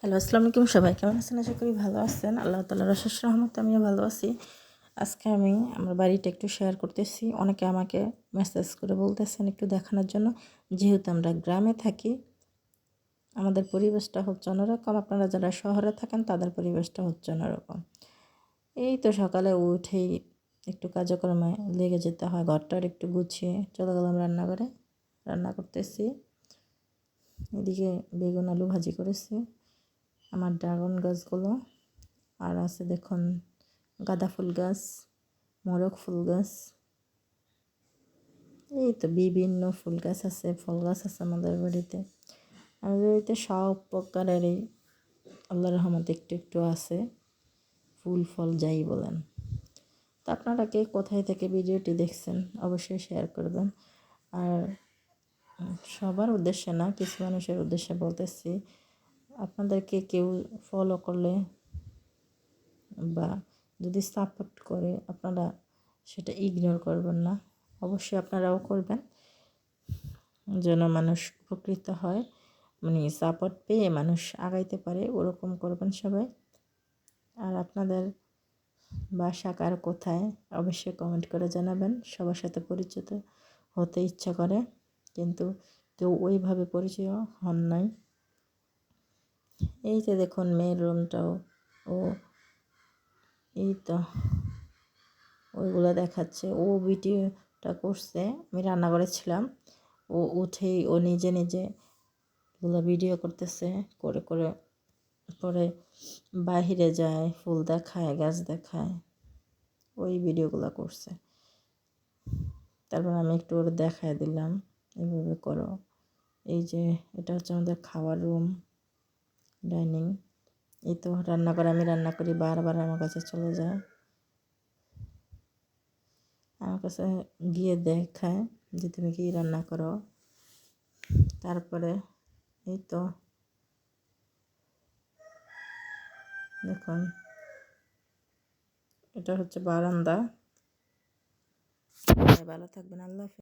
Hello, আসসালামু আলাইকুম। সবাই কেমন আছেন? আশা করি ভালো আছেন। আল্লাহ তাআলার অশেষ রহমতে আমিও ভালো আছি। আজকে আমি আমার বাড়িটা একটু শেয়ার করতেছি। অনেকে আমাকে মেসেজ করে বলতেছেন একটু দেখানোর জন্য। যেহেতু আমরা গ্রামে থাকি, আমাদের পরিবেশটা হচ্ছে অন্যরকম। আপনারা যারা শহরে থাকেন তাদের পরিবেশটা হচ্ছে অন্যরকম। এই তো সকালে উঠেই একটু কাজকর্মে লেগে যেতে হয়। ঘরটার একটু গুছিয়ে চলে গেলাম রান্নাঘরে। রান্না করতেছি। এদিকে বেগুন আলু ভাজি করেছি। আমার ড্রাগন গাছগুলো, আর আছে দেখুন গাঁদা ফুল গাছ, মোরগ ফুল গাছ, এই তো বিভিন্ন ফুল গাছ আছে, ফল গাছ আছে আমাদের বাড়িতে। আমাদের বাড়িতে সব প্রকারেরই আল্লাহর রহমতে একটু একটু আছে, ফুল ফল যাই বলেন। তো আপনারা কে কোথায় থেকে ভিডিওটি দেখছেন অবশ্যই শেয়ার করবেন। আর সবার উদ্দেশ্যে না, কিছু মানুষের উদ্দেশ্যে বলতেছি, আপনাদেরকে কেউ ফলো করলে বা যদি সাপোর্ট করে আপনারা সেটা ইগনোর করবেন না, অবশ্যই আপনারাও করবেন যেন মানুষ উপকৃত হয়, মানে সাপোর্ট পেয়ে মানুষ আগাইতে পারে, ওরকম করবেন সবাই। আর আপনাদের বাসা কার কোথায় অবশ্যই কমেন্ট করে জানাবেন। সবার সাথে পরিচিত হতে ইচ্ছা করে, কিন্তু কেউ ওইভাবে পরিচয় হন নাই। এই যে দেখুন মেয়ের রুমটাও, ও এই তো ওইগুলো দেখাচ্ছে, ও ভিডিওটা করছে, আমি রান্নাঘরে ছিলাম। ও উঠেই ও নিজে নিজে ওগুলো ভিডিও করতেছে, করে করে পরে বাহিরে যায়, ফুল দেখায়, গাছ দেখায়, ওই ভিডিওগুলো করছে। তারপর আমি একটু ওর দেখায় দিলাম, এইভাবে করো। এই যে এটা হচ্ছে আমাদের খাওয়ার রুম, ডাইনিং। এই তো রান্নাঘরে আমি রান্না করি, বারবার আমার কাছে চলে যায়, আমার কাছে গিয়ে দেখায় যে তুমি কি রান্না করো। তারপরে এই তো দেখুন এটা হচ্ছে বারান্দা। ভালো থাকবেন, আল্লাহ হাফেজ।